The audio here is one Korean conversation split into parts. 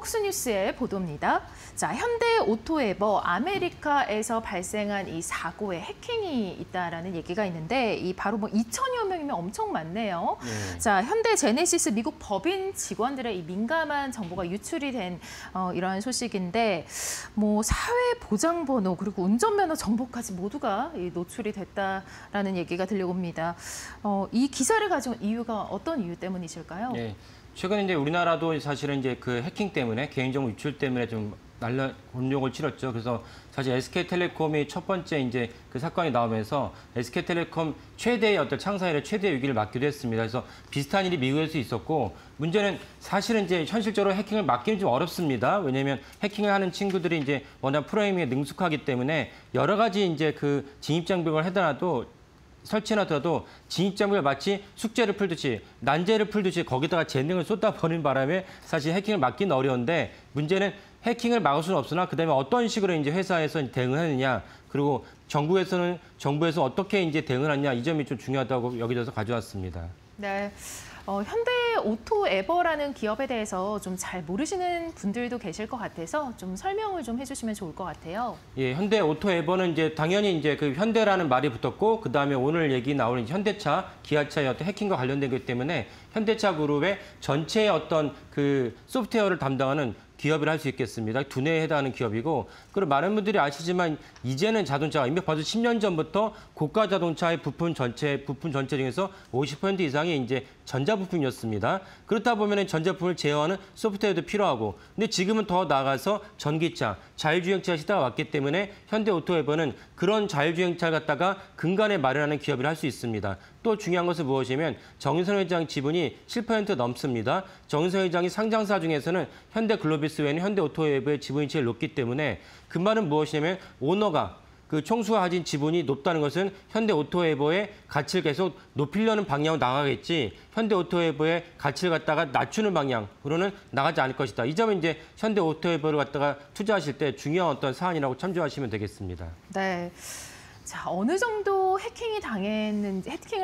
폭스뉴스의 보도입니다. 자, 현대 오토에버 아메리카에서 발생한 이 사고에 해킹이 있다라는 얘기가 있는데 이 바로 2천여 명이면 엄청 많네요. 자, 현대 제네시스 미국 법인 직원들의 이 민감한 정보가 유출이 된 이러한 소식인데 사회 보장 번호 그리고 운전면허 정보까지 모두가 노출이 됐다라는 얘기가 들려옵니다. 이 기사를 가져온 이유가 어떤 이유 때문이실까요? 네. 최근 이제 우리나라도 사실은 이제 그 해킹 때문에 개인정보 유출 때문에 좀 곤욕을 치렀죠. 그래서 사실 SK텔레콤이 첫 번째 이제 그 사건이 나오면서 SK텔레콤 최대의 어떤 창사일의 최대 위기를 맞기도 했습니다. 그래서 비슷한 일이 미국에서 있었고 문제는 사실은 이제 현실적으로 해킹을 막기는 좀 어렵습니다. 왜냐하면 해킹을 하는 친구들이 이제 워낙 프로그래밍에 능숙하기 때문에 여러 가지 이제 그 진입 장벽을 해더라도 설치해놔도 진입장벽을 마치 숙제를 풀듯이 난제를 풀듯이 거기다가 재능을 쏟아버리는 바람에 사실 해킹을 막기는 어려운데 문제는 해킹을 막을 수는 없으나 그다음에 어떤 식으로 이제 회사에서 대응하느냐 그리고 정부에서 어떻게 이제 대응하느냐 이 점이 좀 중요하다고 여기저기서 가져왔습니다. 네. 현대 오토에버라는 기업에 대해서 좀 잘 모르시는 분들도 계실 것 같아서 좀 설명을 좀 해주시면 좋을 것 같아요. 예, 현대 오토에버는 이제 당연히 이제 그 현대라는 말이 붙었고 그 다음에 오늘 얘기 나오는 현대차, 기아차의 어떤 해킹과 관련된 거기 때문에 현대차 그룹의 전체의 어떤 그 소프트웨어를 담당하는 기업을 할 수 있겠습니다. 두뇌에 해당하는 기업이고 그리고 많은 분들이 아시지만 이제는 자동차가 이미 벌써 10년 전부터 고가 자동차의 부품 전체 중에서 50% 이상이 이제 전자부품이었습니다. 그렇다 보면 전자부품을 제어하는 소프트웨어도 필요하고 근데 지금은 더 나아가서 전기차, 자율주행차 시대가 왔기 때문에 현대오토에버는 그런 자율주행차를 갖다가 근간에 마련하는 기업을 할 수 있습니다. 또 중요한 것은 무엇이냐면 정윤선 회장 지분이 7% 넘습니다. 정윤선 회장이 상장사 중에서는 현대글로비스 외에는 현대오토에버의 지분이 제일 높기 때문에 그 말은 무엇이냐면 오너가 그 총수가 가진 지분이 높다는 것은 현대오토에버의 가치를 계속 높이려는 방향으로 나가겠지 현대오토에버의 가치를 갖다가 낮추는 방향으로는 나가지 않을 것이다. 이 점은 이제 현대오토에버를 갖다가 투자하실 때 중요한 어떤 사안이라고 참조하시면 되겠습니다. 네. 자, 어느 정도 해킹을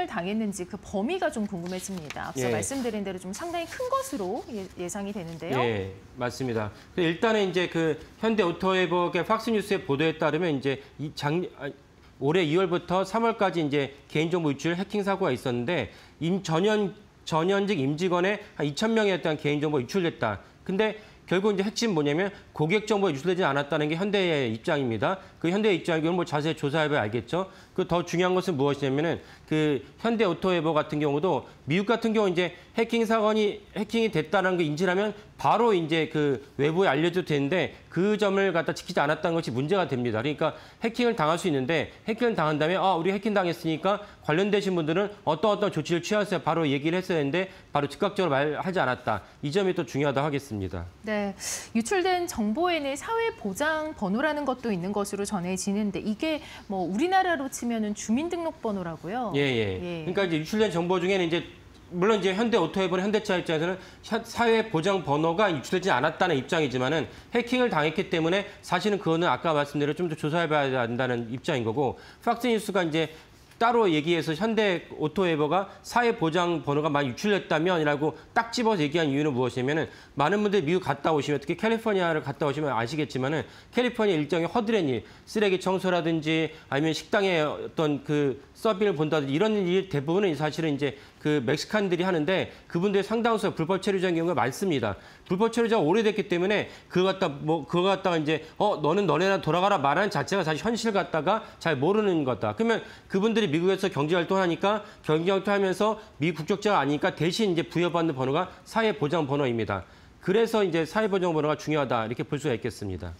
당했는지 그 범위가 좀 궁금해집니다. 앞서 말씀드린 대로 좀 상당히 큰 것으로 예상이 되는데요. 예, 맞습니다. 일단은 이제 그 현대오토에버의 팍스뉴스의 보도에 따르면 이제 올해 2월부터 3월까지 이제 개인정보 유출 해킹 사고가 있었는데 전현직 임직원의 한 2,000명에 대한 개인정보 유출됐다. 근데 결국 이제 핵심 뭐냐면 고객 정보가 유출되지 않았다는 게 현대의 입장입니다. 그 현대의 입장이면 자세히 조사해봐야 알겠죠. 그 더 중요한 것은 무엇이냐면은 그 현대오토에버 같은 경우도 미국 같은 경우 이제 해킹이 됐다는 걸 인지하면 바로 이제 그 외부에 알려줘도 되는데 그 점을 갖다 지키지 않았다는 것이 문제가 됩니다. 그러니까 해킹을 당할 수 있는데 해킹을 당한 다음에 우리 해킹 당했으니까 관련되신 분들은 어떤 조치를 취하세요. 바로 얘기를 했어야 했는데 바로 즉각적으로 말하지 않았다. 이 점이 또 중요하다고 하겠습니다. 네, 유출된 정보에는 사회보장 번호라는 것도 있는 것으로 전해지는데 이게 우리나라로 치면은 주민등록번호라고요. 예. 그러니까 이제 유출된 정보 중에는 이제 물론 이제 현대오토에버나 현대차 입장에서는 사회보장 번호가 유출되지 않았다는 입장이지만은 해킹을 당했기 때문에 사실은 그거는 아까 말씀드린 좀 더 조사해봐야 한다는 입장인 거고 팍스뉴스가 이제 따로 얘기해서 현대오토에버가 사회보장 번호가 많이 유출됐다면이라고 딱 집어서 얘기한 이유는 무엇이냐면은 많은 분들이 미국 갔다 오시면 특히 캘리포니아를 갔다 오시면 아시겠지만은 캘리포니아 일정의 허드렛 일, 쓰레기 청소라든지 아니면 식당에 어떤 그 서비를 본다든지 이런 일 대부분은 사실은 이제 그 멕시칸들이 하는데 그분들의 상당수 불법 체류자인 경우가 많습니다. 불법 체류자가 오래됐기 때문에 그거 갖다가 이제 너는 너네나 돌아가라 말하는 자체가 사실 현실 갖다가 잘 모르는 거다. 그러면 그분들이 미국에서 경제활동하니까 경제활동하면서 미국 국적자가 아니니까 대신 이제 부여받는 번호가 사회보장 번호입니다. 그래서 이제 사회보장 번호가 중요하다 이렇게 볼 수가 있겠습니다.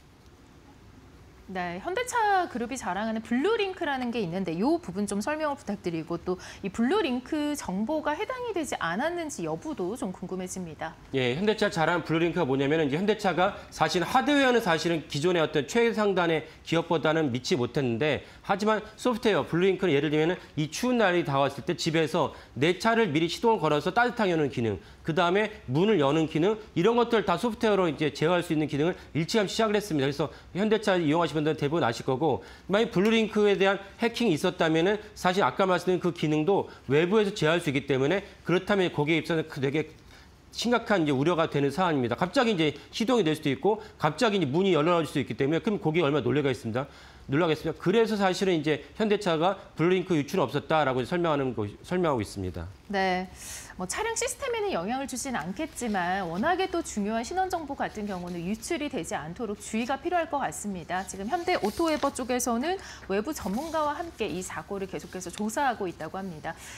네, 현대차 그룹이 자랑하는 블루링크라는 게 있는데 이 부분 좀 설명을 부탁드리고 또 이 블루링크 정보가 해당이 되지 않았는지 여부도 좀 궁금해집니다. 예, 현대차 자랑하는 블루링크가 뭐냐면 이제 현대차가 사실 하드웨어는 사실은 기존의 어떤 최상단의 기업보다는 믿지 못했는데 하지만 소프트웨어 블루링크는 예를 들면 이 추운 날이 다가왔을 때 집에서 내 차를 미리 시동을 걸어서 따뜻하게 하는 기능, 그 다음에 문을 여는 기능 이런 것들 다 소프트웨어로 이제 제어할 수 있는 기능을 일찌감치 시작을 했습니다. 그래서 현대차 이용하시는 분들은 대부분 아실 거고 만약 블루링크에 대한 해킹이 있었다면은 사실 아까 말씀드린 그 기능도 외부에서 제어할 수 있기 때문에 그렇다면 고객 입장에서 되게 심각한 이제 우려가 되는 사안입니다. 갑자기 이제 시동이 될 수도 있고 갑자기 이제 문이 열려질 수도 있기 때문에 그럼 거기에 얼마나 놀라겠습니다. 그래서 사실은 이제 현대차가 블루링크 유출은 없었다라고 설명하고 있습니다. 네. 뭐 차량 시스템에는 영향을 주지는 않겠지만 워낙에 또 중요한 신원 정보 같은 경우는 유출이 되지 않도록 주의가 필요할 것 같습니다. 지금 현대 오토웨버 쪽에서는 외부 전문가와 함께 이 사고를 계속해서 조사하고 있다고 합니다.